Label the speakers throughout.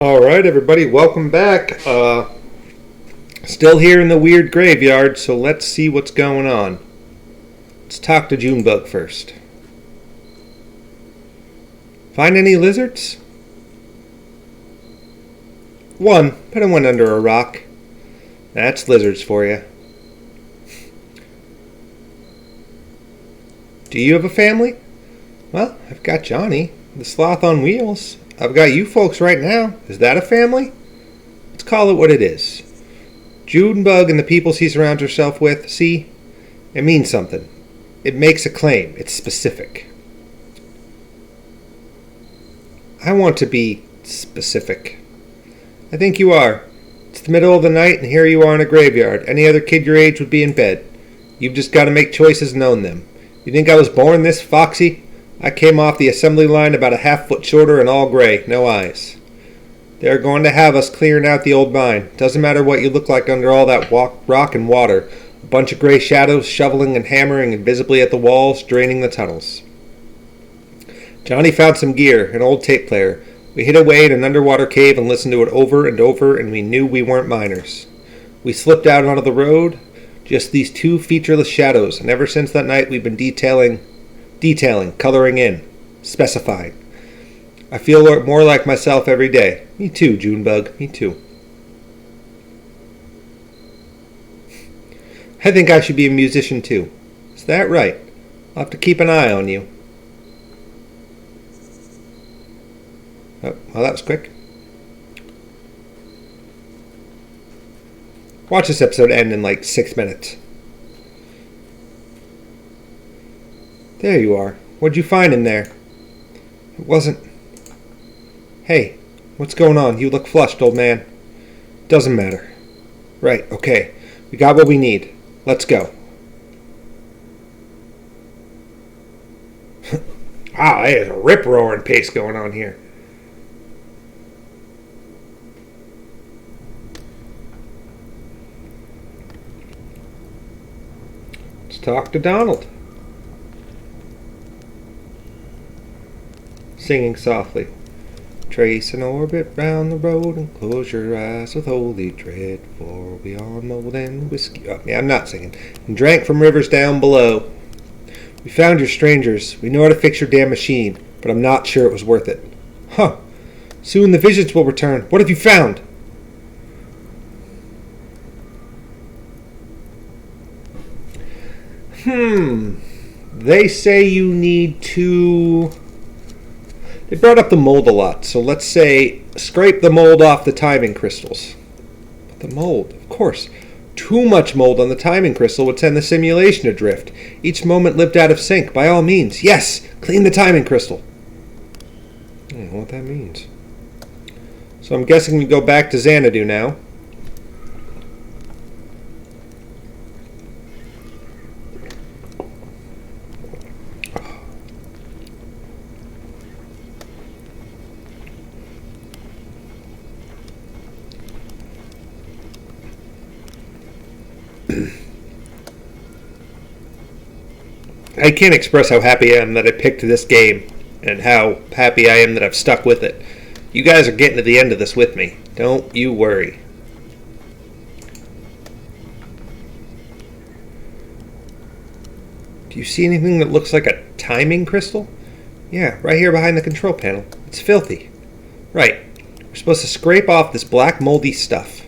Speaker 1: All right, everybody, welcome back. Still here in the weird graveyard, so let's see what's going on. Let's talk to Junebug first. Find any lizards? One, but it went under a rock. That's lizards for you. Do you have a family? Well, I've got Johnny, the sloth on wheels. I've got you folks right now. Is that a family? Let's call it what it is. Junebug and the people she surrounds herself with, see? It means something. It makes a claim. It's specific. I want to be specific. I think you are. It's the middle of the night and here you are in a graveyard. Any other kid your age would be in bed. You've just got to make choices and own them. You think I was born this foxy? I came off the assembly line about a half-foot shorter and all gray, no eyes. They're going to have us clearing out the old mine. Doesn't matter what you look like under all that rock and water. A bunch of gray shadows shoveling and hammering invisibly at the walls, draining the tunnels. Johnny found some gear, an old tape player. We hid away in an underwater cave and listened to it over and over, and we knew we weren't miners. We slipped out onto the road, just these two featureless shadows, and ever since that night we've been detailing, coloring in, specifying. I feel more like myself every day. Me too, Junebug, me too. I think I should be a musician too. Is that right? I'll have to keep an eye on you. Oh, well, that was quick. Watch this episode end in like 6 minutes. There you are. What'd you find in there? It wasn't... Hey, what's going on? You look flushed, old man. Doesn't matter. Right, okay. We got what we need. Let's go. Wow, there's a rip-roaring pace going on here. Let's talk to Donald. Singing softly. Trace an orbit round the road and close your eyes with holy dread, for beyond mold and whiskey. Oh, yeah, I'm not singing. And drank from rivers down below. We found your strangers. We know how to fix your damn machine, but I'm not sure it was worth it. Huh. Soon the visions will return. What have you found? They say you need to... They brought up the mold a lot, so let's say scrape the mold off the timing crystals. But the mold, of course. Too much mold on the timing crystal would send the simulation adrift. Each moment lived out of sync, by all means. Yes! Clean the timing crystal. I don't know what that means. So I'm guessing we go back to Xanadu now. I can't express how happy I am that I picked this game and how happy I am that I've stuck with it. You guys are getting to the end of this with me. Don't you worry. Do you see anything that looks like a timing crystal? Yeah, right here behind the control panel. It's filthy. Right. We're supposed to scrape off this black moldy stuff.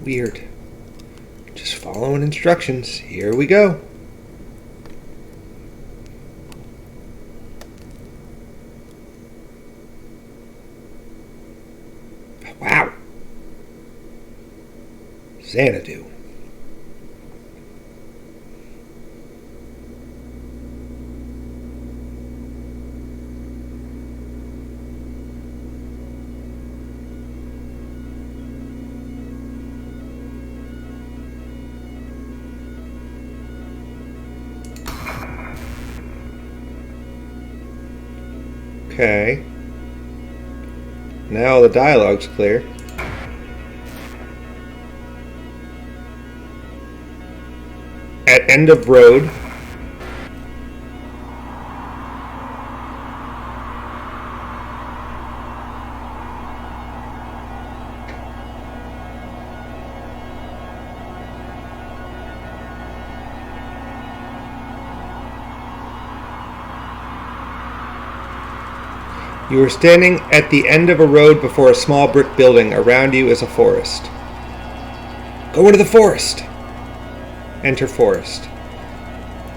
Speaker 1: Weird. Just following instructions. Here we go. Wow. Xanadu. Okay. Now the dialogue's clear. At end of road. You are standing at the end of a road before a small brick building. Around you is a forest. Go into the forest! Enter forest.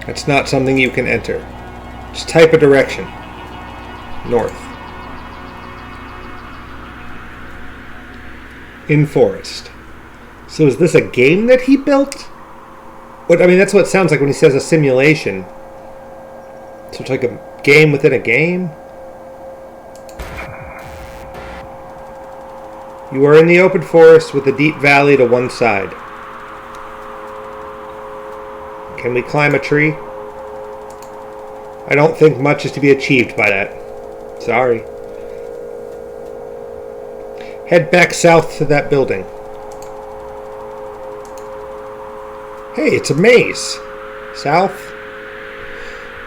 Speaker 1: That's not something you can enter. Just type a direction. North. In forest. So is this a game that he built? What, I mean, that's what it sounds like when he says a simulation. So it's like a game within a game? You are in the open forest with a deep valley to one side. Can we climb a tree? I don't think much is to be achieved by that. Sorry. Head back south to that building. Hey, it's a maze. South?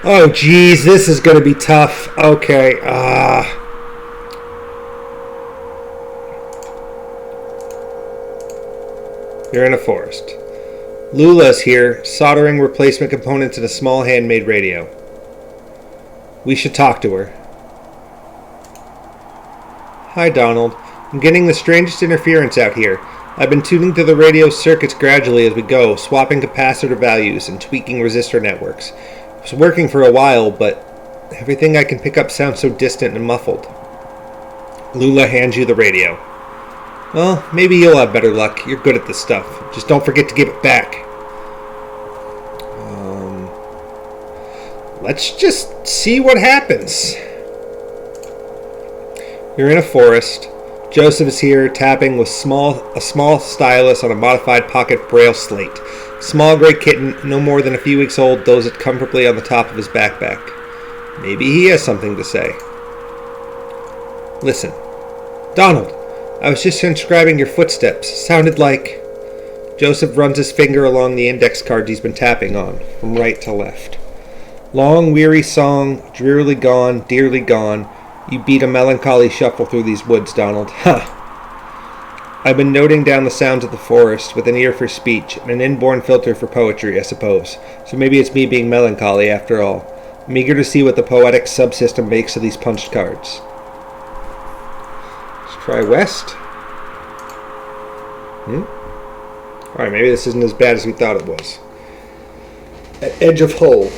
Speaker 1: Oh, geez, this is going to be tough. Okay, You're in a forest. Lula's here, soldering replacement components in a small handmade radio. We should talk to her. Hi, Donald. I'm getting the strangest interference out here. I've been tuning to the radio circuits gradually as we go, swapping capacitor values and tweaking resistor networks. It was working for a while, but everything I can pick up sounds so distant and muffled. Lula hands you the radio. Well, maybe you'll have better luck. You're good at this stuff. Just don't forget to give it back. Let's just see what happens. You're in a forest. Joseph is here, tapping with a small stylus on a modified pocket braille slate. Small gray kitten, no more than a few weeks old, dozes comfortably on the top of his backpack. Maybe he has something to say. Listen. Donald, I was just transcribing your footsteps. Sounded like... Joseph runs his finger along the index cards he's been tapping on, from right to left. Long, weary song, drearily gone, dearly gone. You beat a melancholy shuffle through these woods, Donald. Ha! I've been noting down the sounds of the forest with an ear for speech and an inborn filter for poetry, I suppose. So maybe it's me being melancholy after all. I'm eager to see what the poetic subsystem makes of these punched cards. Let's try west. Alright, maybe this isn't as bad as we thought it was. At edge of hole.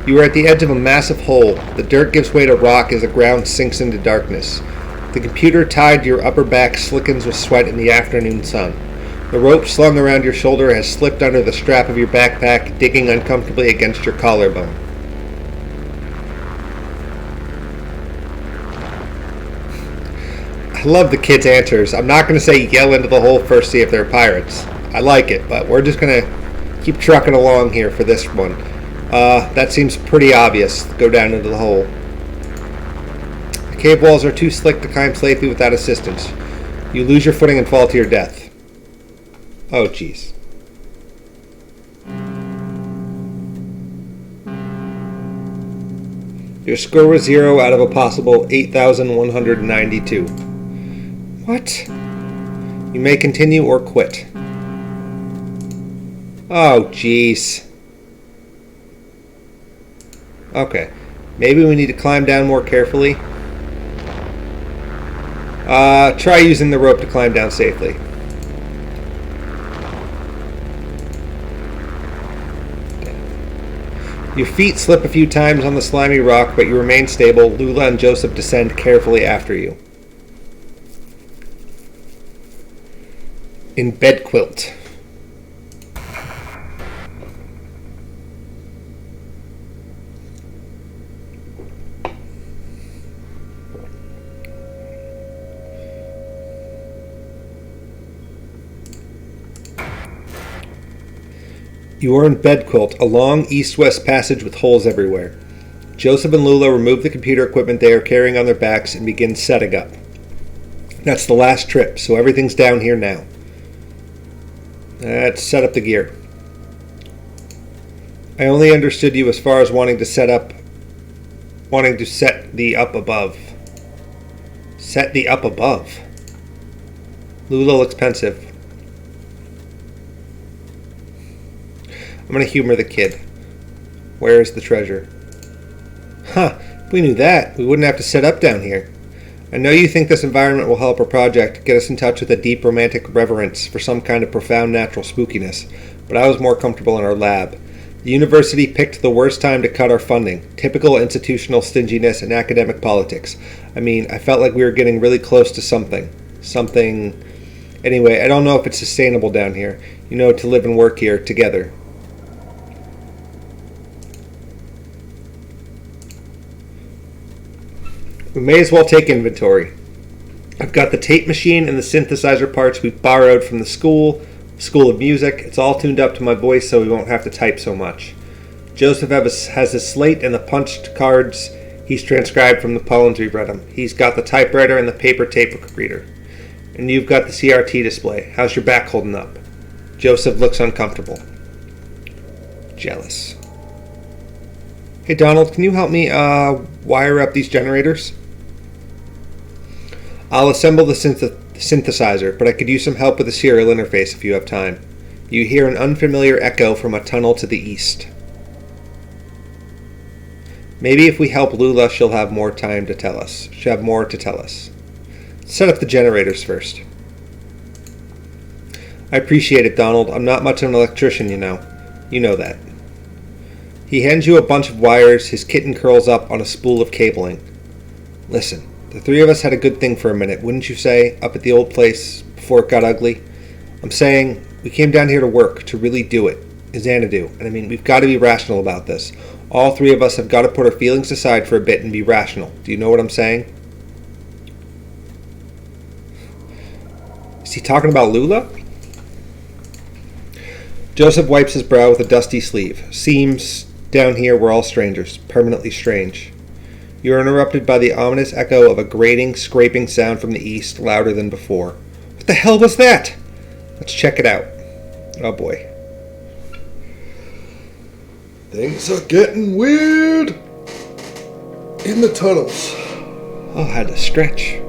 Speaker 1: You are at the edge of a massive hole. The dirt gives way to rock as the ground sinks into darkness. The computer tied to your upper back slickens with sweat in the afternoon sun. The rope slung around your shoulder has slipped under the strap of your backpack, digging uncomfortably against your collarbone. I love the kids' answers. I'm not going to say yell into the hole first, see if they're pirates. I like it, but we're just going to keep trucking along here for this one. That seems pretty obvious. Go down into the hole. The cave walls are too slick to climb safely without assistance. You lose your footing and fall to your death. Oh, jeez. Your score was 0 out of a possible 8,192. What? You may continue or quit. Oh, jeez. Okay. Maybe we need to climb down more carefully. Try using the rope to climb down safely. Your feet slip a few times on the slimy rock, but you remain stable. Lula and Joseph descend carefully after you. In bed quilt. You are in bed quilt, a long east-west passage with holes everywhere. Joseph and Lula remove the computer equipment they are carrying on their backs and begin setting up. That's the last trip, so everything's down here now. Let's set up the gear. I only understood you as far as wanting to set the up above. Set the up above. Lula looks pensive. I'm going to humor the kid. Where is the treasure? Huh, if we knew that, we wouldn't have to set up down here. I know you think this environment will help our project get us in touch with a deep romantic reverence for some kind of profound natural spookiness, but I was more comfortable in our lab. The university picked the worst time to cut our funding. Typical institutional stinginess and academic politics. I mean, I felt like we were getting really close to something. Anyway, I don't know if it's sustainable down here. To live and work here together. We may as well take inventory. I've got the tape machine and the synthesizer parts we borrowed from the School of Music. It's all tuned up to my voice so we won't have to type so much. Joseph has his slate and the punched cards he's transcribed from the poems we've read him. He's got the typewriter and the paper tape reader. And you've got the CRT display. How's your back holding up? Joseph looks uncomfortable. Jealous. Hey Donald, can you help me wire up these generators? I'll assemble the synthesizer, but I could use some help with the serial interface if you have time. You hear an unfamiliar echo from a tunnel to the east. Maybe if we help Lula, she'll have more to tell us. Set up the generators first. I appreciate it, Donald. I'm not much of an electrician, you know. You know that. He hands you a bunch of wires. His kitten curls up on a spool of cabling. Listen. The three of us had a good thing for a minute, wouldn't you say, up at the old place before it got ugly? I'm saying we came down here to work, to really do it. Xanadu. And I mean, we've got to be rational about this. All three of us have got to put our feelings aside for a bit and be rational. Do you know what I'm saying? Is he talking about Lula? Joseph wipes his brow with a dusty sleeve. Seems down here we're all strangers, permanently strange. You are interrupted by the ominous echo of a grating, scraping sound from the east, louder than before. What the hell was that? Let's check it out. Oh boy.
Speaker 2: Things are getting weird in the tunnels.
Speaker 1: Oh, I had to stretch.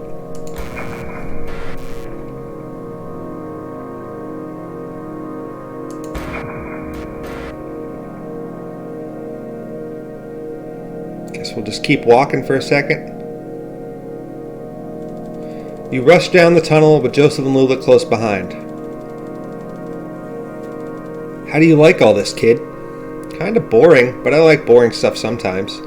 Speaker 1: Guess we'll just keep walking for a second. You rush down the tunnel with Joseph and Lula close behind. How do you like all this, kid? Kind of boring, but I like boring stuff sometimes.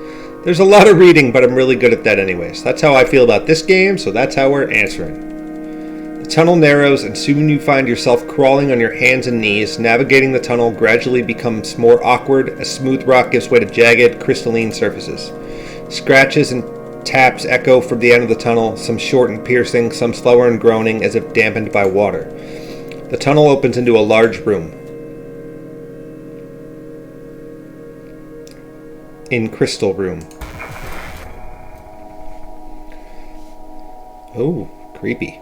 Speaker 1: There's a lot of reading, but I'm really good at that anyways. That's how I feel about this game, so that's how we're answering. The tunnel narrows, and soon you find yourself crawling on your hands and knees. Navigating the tunnel gradually becomes more awkward as smooth rock gives way to jagged, crystalline surfaces. Scratches and taps echo from the end of the tunnel, some short and piercing, some slower and groaning as if dampened by water. The tunnel opens into a large room. In Crystal Room. Oh, creepy.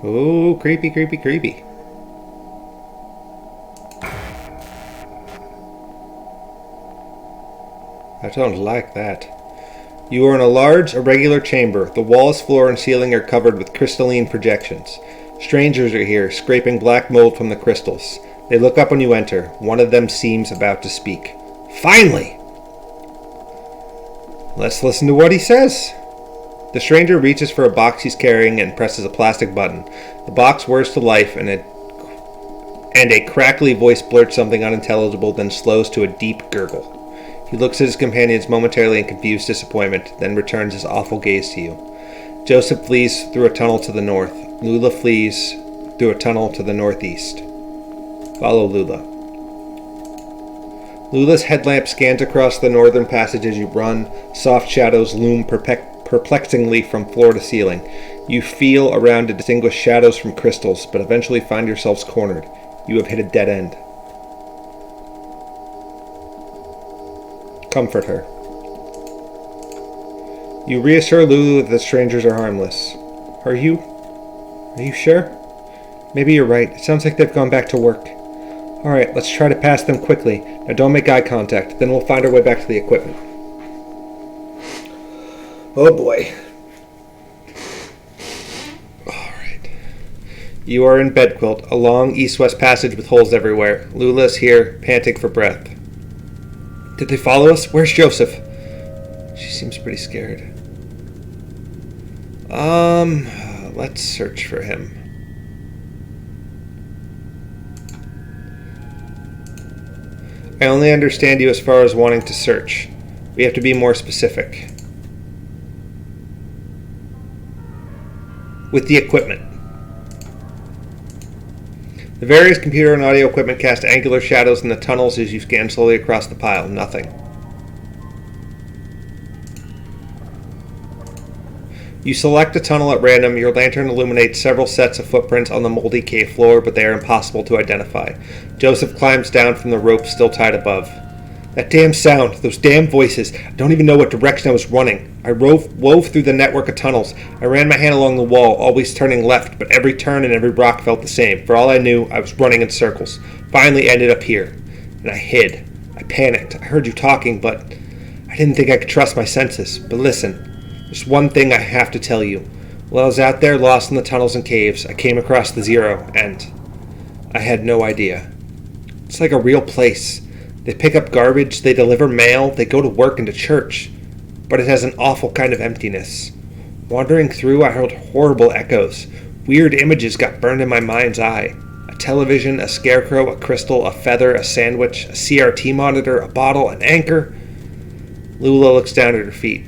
Speaker 1: Oh, creepy, creepy, creepy. I don't like that. You are in a large, irregular chamber. The walls, floor, and ceiling are covered with crystalline projections. Strangers are here, scraping black mold from the crystals. They look up when you enter. One of them seems about to speak. Finally! Let's listen to what he says. The stranger reaches for a box he's carrying and presses a plastic button. The box whirs to life and a crackly voice blurts something unintelligible, then slows to a deep gurgle. He looks at his companions momentarily in confused disappointment, then returns his awful gaze to you. Joseph flees through a tunnel to the north. Lula flees through a tunnel to the northeast. Follow Lula. Lula's headlamp scans across the northern passage as you run. Soft shadows loom perplexingly from floor to ceiling. You feel around to distinguish shadows from crystals, but eventually find yourselves cornered. You have hit a dead end. Comfort her. You reassure Lulu that the strangers are harmless. Are you sure? Maybe you're right. It sounds like they've gone back to work. Alright, let's try to pass them quickly. Now don't make eye contact, then we'll find our way back to the equipment.
Speaker 2: Oh boy.
Speaker 1: You are in Bedquilt, a long east-west passage with holes everywhere. Lula is here, panting for breath. Did they follow us? Where's Joseph? She seems pretty scared. Let's search for him. I only understand you as far as wanting to search. We have to be more specific. With the equipment. The various computer and audio equipment cast angular shadows in the tunnels as you scan slowly across the pile. Nothing. You select a tunnel at random. Your lantern illuminates several sets of footprints on the moldy cave floor, but they are impossible to identify. Joseph climbs down from the rope still tied above. That damn sound, those damn voices. I don't even know what direction I was running. I wove through the network of tunnels. I ran my hand along the wall, always turning left, but every turn and every rock felt the same. For all I knew, I was running in circles. Finally ended up here, and I hid. I panicked. I heard you talking, but I didn't think I could trust my senses. But listen. There's one thing I have to tell you. While I was out there lost in the tunnels and caves, I came across the Zero, and I had no idea. It's like a real place. They pick up garbage, they deliver mail, they go to work and to church. But it has an awful kind of emptiness. Wandering through, I heard horrible echoes. Weird images got burned in my mind's eye. A television, a scarecrow, a crystal, a feather, a sandwich, a CRT monitor, a bottle, an anchor. Lula looks down at her feet.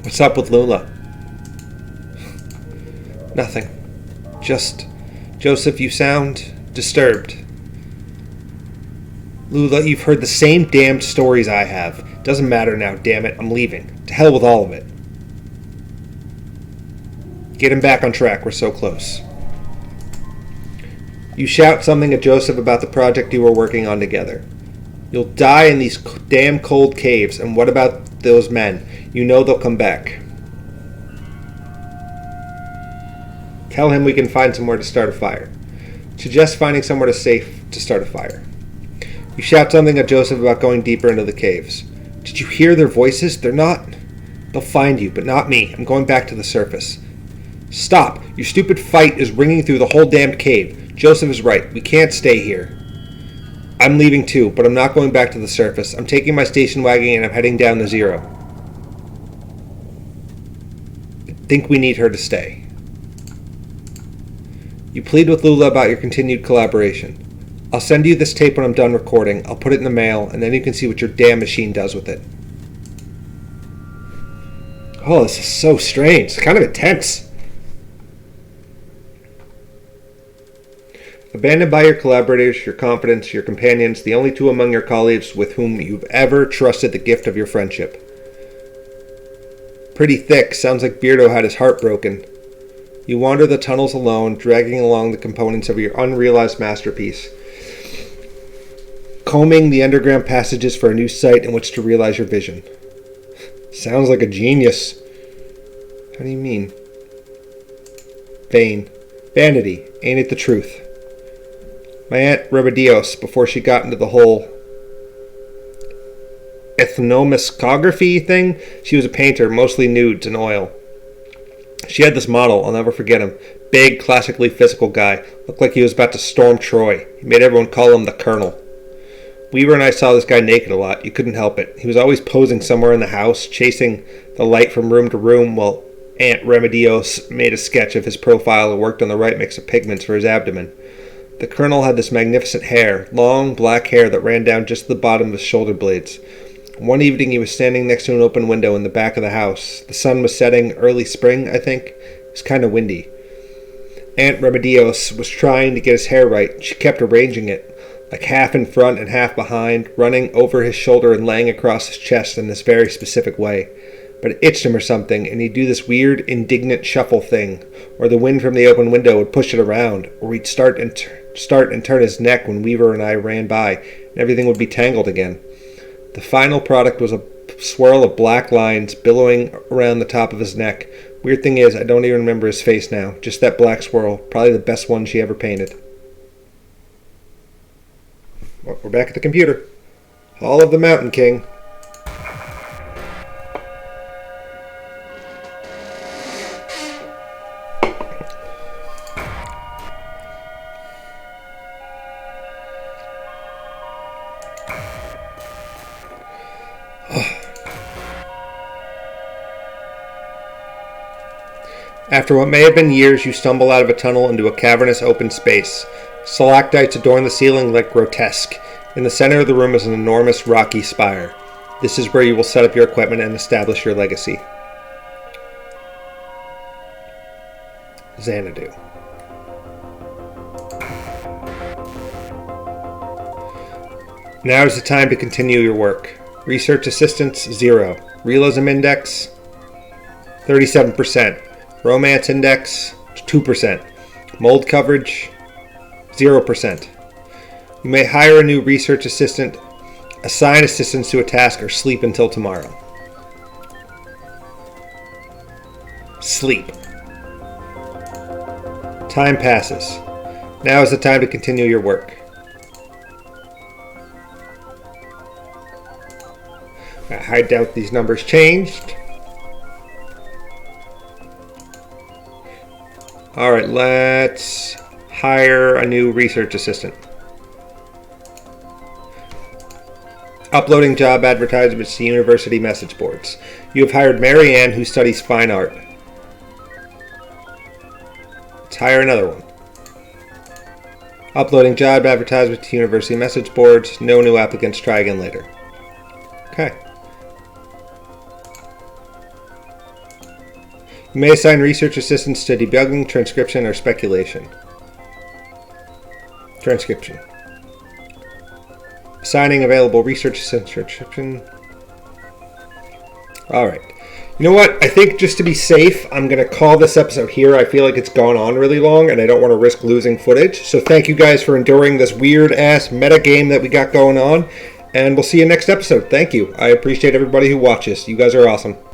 Speaker 1: What's up with Lula? Nothing. Just, Joseph, you sound disturbed. Lula, you've heard the same damned stories I have. Doesn't matter now, damn it. I'm leaving. To hell with all of it. Get him back on track. We're so close. You shout something at Joseph about the project you were working on together. You'll die in these damn cold caves, and what about those men? You know they'll come back. Tell him we can find somewhere to start a fire. Suggest finding somewhere safe to start a fire. You shout something at Joseph about going deeper into the caves. Did you hear their voices? They're not... They'll find you, but not me. I'm going back to the surface. Stop! Your stupid fight is ringing through the whole damned cave. Joseph is right. We can't stay here. I'm leaving too, but I'm not going back to the surface. I'm taking my station wagon and I'm heading down the Zero. I think we need her to stay. You plead with Lula about your continued collaboration. I'll send you this tape when I'm done recording. I'll put it in the mail, and then you can see what your damn machine does with it. Oh, this is so strange. It's kind of intense. Abandoned by your collaborators, your confidants, your companions, the only two among your colleagues with whom you've ever trusted the gift of your friendship. Pretty thick. Sounds like Beardo had his heart broken. You wander the tunnels alone, dragging along the components of your unrealized masterpiece. Combing the underground passages for a new site in which to realize your vision. Sounds like a genius. How do you mean? Vain. Vanity. Ain't it the truth? My Aunt Remedios, before she got into the whole ethnomusicography thing, she was a painter, mostly nudes and oil. She had this model, I'll never forget him. Big, classically physical guy. Looked like he was about to storm Troy. He made everyone call him the Colonel. Weaver and I saw this guy naked a lot. You couldn't help it. He was always posing somewhere in the house, chasing the light from room to room, while Aunt Remedios made a sketch of his profile and worked on the right mix of pigments for his abdomen. The Colonel had this magnificent hair, long black hair that ran down just the bottom of his shoulder blades. One evening he was standing next to an open window in the back of the house. The sun was setting, early spring, I think. It was kind of windy. Aunt Remedios was trying to get his hair right. She kept arranging it, like half in front and half behind, running over his shoulder and laying across his chest in this very specific way. But it itched him or something, and he'd do this weird, indignant shuffle thing, or the wind from the open window would push it around, or he'd start and turn his neck when Weaver and I ran by, and everything would be tangled again. The final product was a swirl of black lines billowing around the top of his neck. Weird thing is, I don't even remember his face now. Just that black swirl. Probably the best one she ever painted. Well, we're back at the computer. Hall of the Mountain King. After what may have been years, you stumble out of a tunnel into a cavernous open space. Stalactites adorn the ceiling like grotesque. In the center of the room is an enormous rocky spire. This is where you will set up your equipment and establish your legacy. Xanadu. Now is the time to continue your work. Research assistance, 0. Realism index, 37%. Romance index, 2%. Mold coverage, 0%. You may hire a new research assistant, assign assistants to a task, or sleep until tomorrow. Sleep. Time passes. Now is the time to continue your work. I doubt these numbers changed. Alright, let's hire a new research assistant. Uploading job advertisements to university message boards. You have hired Mary Ann, who studies fine art. Let's hire another one. Uploading job advertisements to university message boards. No new applicants. Try again later. Okay. You may assign research assistants to debugging, transcription, or speculation. Transcription. Assigning available research assistants transcription. Alright. You know what? I think just to be safe, I'm going to call this episode here. I feel like it's gone on really long, and I don't want to risk losing footage. So thank you guys for enduring this weird-ass meta game that we got going on. And we'll see you next episode. Thank you. I appreciate everybody who watches. You guys are awesome.